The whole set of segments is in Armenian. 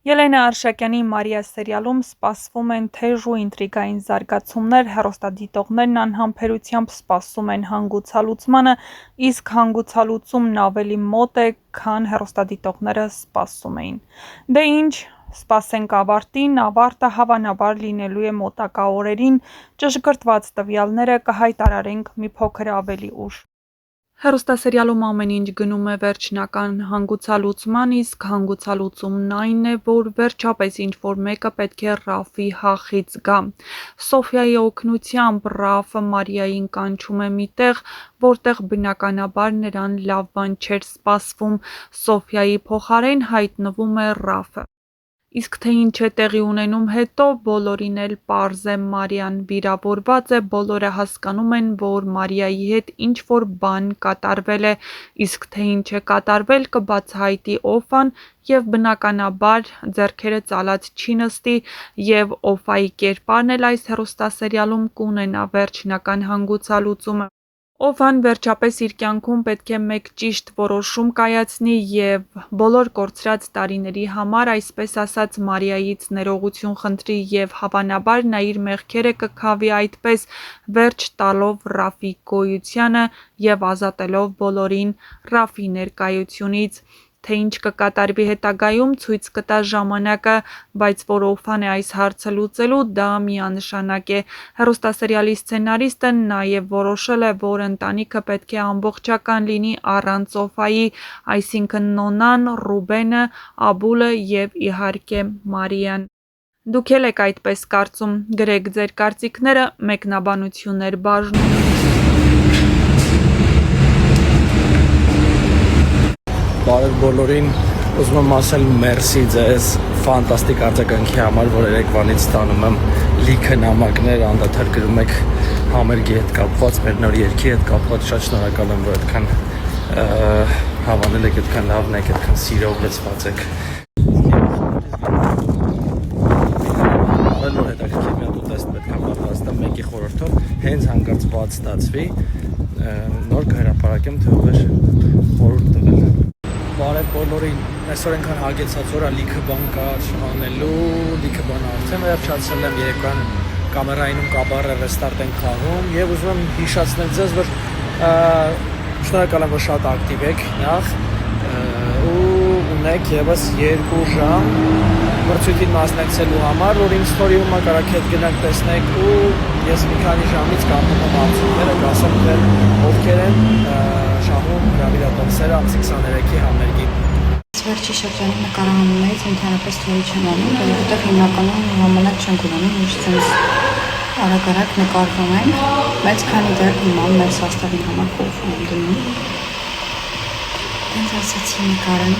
Ելենա Արշակյանի «Մարիա» սերիալում սպասվում են թեժ ու ինտրիգային զարգացումներ, հեռուստադիտողներն անհամբերությամբ սպասում են հանգուցալուծմանը, իսկ հանգուցալուծումն ավելի մոտ է, քան հեռուստադիտողները սպասում էին։ Դե ինչ, սպասենք ավարտին, ավարտը հավանաբար լինելու է մոտակա օրերին, ճշգրտված տվյալները կհայտարարենք մի փոքր ավելի ուշ։ Հեռուստասերիալում ամեն ինչ գնում է վերջնական հանգուցալուծման, իսկ հանգուցալուծումն այն է, որ վերջապես ինչ-որ մեկը պետք է Ռաֆի հախից գա։ Սոֆիայի օգնությամբ Ռաֆը Մարիային կանչում է մի տեղ, որտեղ բնականաբար նրան լավ բան չէր սպասվում։ Սոֆիայի փոխարեն հայտնվում է Ռաֆը։ Իսկ թե ինչ է տեղի ունենում հետո, բոլորին էլ պարզ է, Մարիան վիրավորված է, բոլորը հասկանում են, որ Մարիայի հետ ինչ-որ բան կատարվել է, իսկ թե ինչ է կատարվել կբացահայտի Օֆան և բնականաբար ձեռքերը ծալած չի նստի և Օֆայի կերպարն էլ այս հեռուստասերիալում կունենա վերջնական հանգուցալուծումը։ Օֆան վերջապես իր կյանքում պետք է մեկ ճիշտ որոշում կայացնի և բոլոր կորցրած տարիների համար, այսպես ասած, Մարիայից ներողություն խնդրի և հավանաբար նա իր մեղքերը կքավի այդպես, վերջ տալով Ռաֆի գոյությանը և ազատելով բոլորին Ռաֆի ներկայությունից։ Թե ինչ կկատարվի հետագայում, ցույց կտա ժամանակը, բայց որ Օֆան է այս հարցը լուծելու, դա միանշանակ է։ Հեռուստասերիալի սցենարիստը նաև որոշել է, որ ընտանիքը պետք է ամբողջական լինի առանց Օֆայի, այսինքն Նոնան, Ռուբենը, Աբուլը և իհարկե Մարիան։ Դուք էլ եք այդպես կարծում, գրեք ձեր կարծիքները մեկնաբանություններ բաժնում։ Բարև բոլորին, ուզում եմ ասել մերսի ձեզ ֆանտաստիկ արձագանքի համար, որ երեկվանից ստանում եմ լիքը նամակներ, անդադար գրում եք համերգի հետ կապված, մեր նոր երգի հետ կապված, շատ շնորհակալ եմ, որ այդքան հավանել եք, այդքան լավն եք, այդքան սիրով լցված եք։ Նոր հետաքրքիր մի հատ ուտեստ պետք է պատրաստեմ մեկի խորհրդով, հենց հանկարծ բաց ստացվի, նոր կհրապարակեմ, թե ով է խորհուրդ տվել։ Բարև բոլորին, այսօր այնքան հագեցած օր է, լիքը բան կար անելու, լիքը բան արդեն վերջացել եմ, երեկոյան կամերայինում կաբարը ռեստարտ ենք խաղում և ուզում եմ հիշացնել ձեզ, որ շնորհակալ եմ, որ շատ ակտիվ եք նախ ու ունեք ևս 2 ժամ մրցույթին մասնակցելու համար, որ ինձ ստորիում է կարաք հետ գնանք տեսնեք ու ես մի քանի ժամից կապում եմ արդյունքները, կասեմ թե ովքեր են շահում հրավիրատոմսերը ամսի 23-ի համերգի։ Վերջի շրջանի նկարահանումներից ընդհանրապես թվի չեմ անում, որովհետև հիմնականում ժամանակ չենք ունենում, միշտ ցենց արագ նկարվում ենք, բայց քանի դեռ հիմա մեր սաստավի համար կողմ եմ դնում։ Ինձ ասացի նկարան։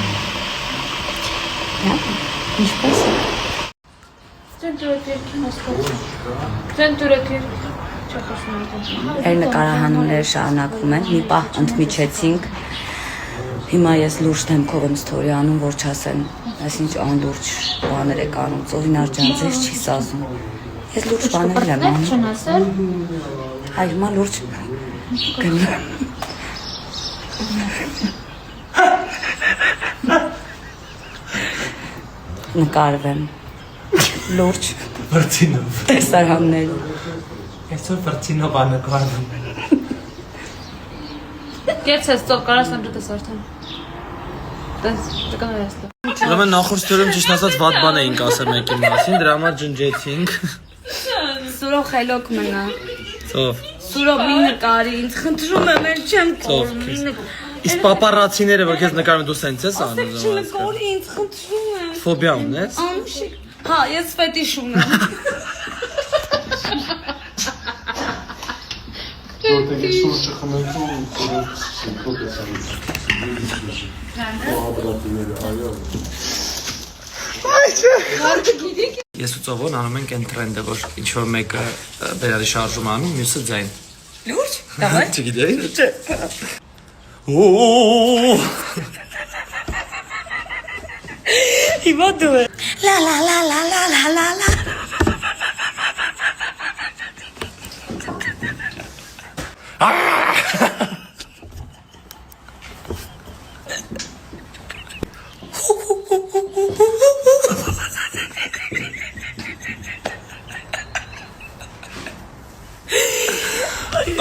Ինչպես է։ Մեր նկարահանումները շարունակվում են, մի պահ ընդմիջեցինք։ Հիմա ես լուրջ դեմքով եմ ստորի անում, որ չասեն, այսինչ անլուրջ բաներ եք անում, Ծովինար ջան, ձեզ չի սազում։ Ես լուրջ բաներ եմ անում։ Այ հիմա լուրջ գնում։ Նկարվեմ։ Լուրջ։ Վրցինով։ Տեսարաններում։ Այսօր վրցինով աննկարվում։ Կերց ես ծով կարաս ընդրուտես արդեն։ Տես, ճկան է եստը։ Ուրեմն նախորդ ստորում ճիշտ ասած վատ բան էինք ասել մեկի մասին, դրա համար ջնջեցինք։ Սուրով խելոք մնա։ Ծով։ Սուրով մի նկարի, ինձ խնդրում եմ, էլ չեմ կորում։ Իսկ պապարացիները, որ քեզ նկարում են, դու սենց ես անում։ Չնկորի, ինձ խնդրում եմ։ Ֆոբիա ունես։ Ամուշիկ։ Հա, ես ֆետիշ ունեմ։ Որտեղ ես սուրճը խմեցում ու սուրճ Ես ու Ծովոն անում ենք այն տրենդը, որ ինչ-որ մեկը բերարի շարժում անում, մյուսը ձայն։ Լուրջ, դավայ։ Չգիտեի։ Չէ։ Օ։ Հիմա դու է։ Լա լա լա լա լա լա լա լա։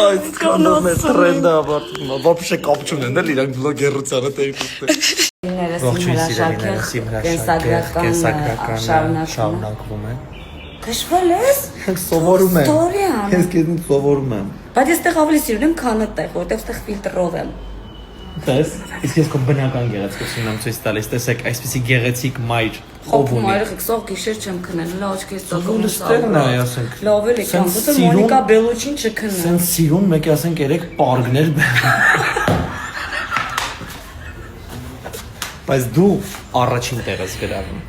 Այս կանոնը տրենդը ավարտվում է։ Вообще կապ չունեն էլ իրանք բլոգերությանը կենսագրական շարունակվում է։ Քշվել ես։ Սովորում եմ։ Ստորիան։ Ես քեզնից սովորում եմ։ Բայց ես տեղ ավելի սիրում եմ, քան այդտեղ, որտեղ այդտեղ ֆիլտրով եմ։ Տես, իսկ ես քո բնական գեղեցկությունն եմ ցույց տալիս, տեսեք, այսպեսի գեղեցիկ մայր ով ունի։ Մայրը քսող գիշեր չեմ քնել, հələ աչքես Ո՞ւր ստեղն է, ասենք։ Լավ էլ եկամ, ոնց Մոնիկա Բելուչին չքննեմ։ Սենց սիրուն մեկ ասենք 3 պարգներ։ Բայց դու առաջին տեղս գրավում։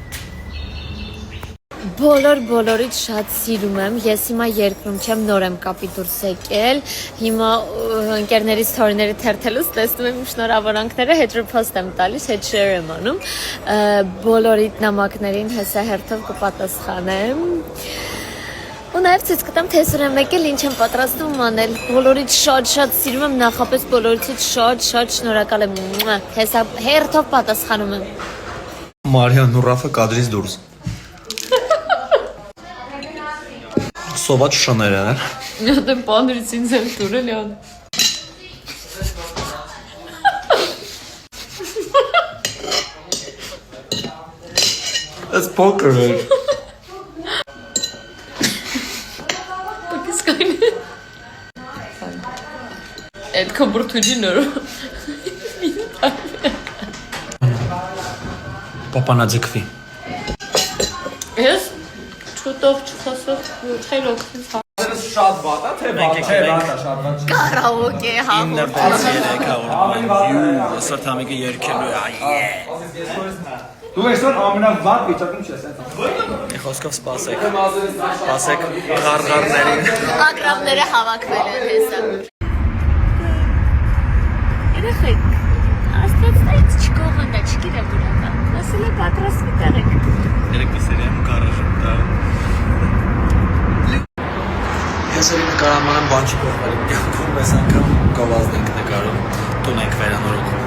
Բոլորից շատ սիրում եմ, ես հիմա երկրում չեմ, նոր եմ կապի դուրս եկել, հիմա ընկերներից թորիները թերթելուց տեսնում եմ իմ շնորհավորանքները, հետ ռիփոստ եմ տալիս, հետ շեյր եմ անում, բոլորիդ նամակներին հեսահերթով կպատասխանեմ, ու նաև ցույց կտամ, թե այսօր եմ եկել, ինչ եմ պատրաստում անել, բոլորիդ շատ սիրում եմ, նախապես բոլորիցից շատ շնորհակալ եմ, հեսահերթով պատասխանում եմ։ Մարիան ու Ռաֆը կադրից դուրս։ Սոված շները, Հատ եմ պաներից ինձ եմ տուրել յան։ It's poker էր։ Պակիսկայն է։ Այդ կոմբրթուջի նոր։ Պապանա ձգվի։ Ես չուտով չխոսով խելոք ինձ հա։ Շատ վատ է, թե վատ է, շատ վատ։ Կարաոկե հաղորդում։ 9:3 այսօր թամիկը երկելու է, Դու այսօր ամենավատ վիճակում չես այդ։ Մի խոսքով սպասեք ղարղարներին։ Ակրավները հավաքվել են հեսա։ Երեխեք, աստված այդ չկողանდა, չգիտեմ ուրակա։ Ասել է պատրաստվի տեղեք։ Երեք դիսերի եմ գարաժում տա։ Ես էլ նկարահանման բան չի կողվել, կյանքում ես անգամ գովազդ ենք նկարում, տուն ենք վերանորոգում։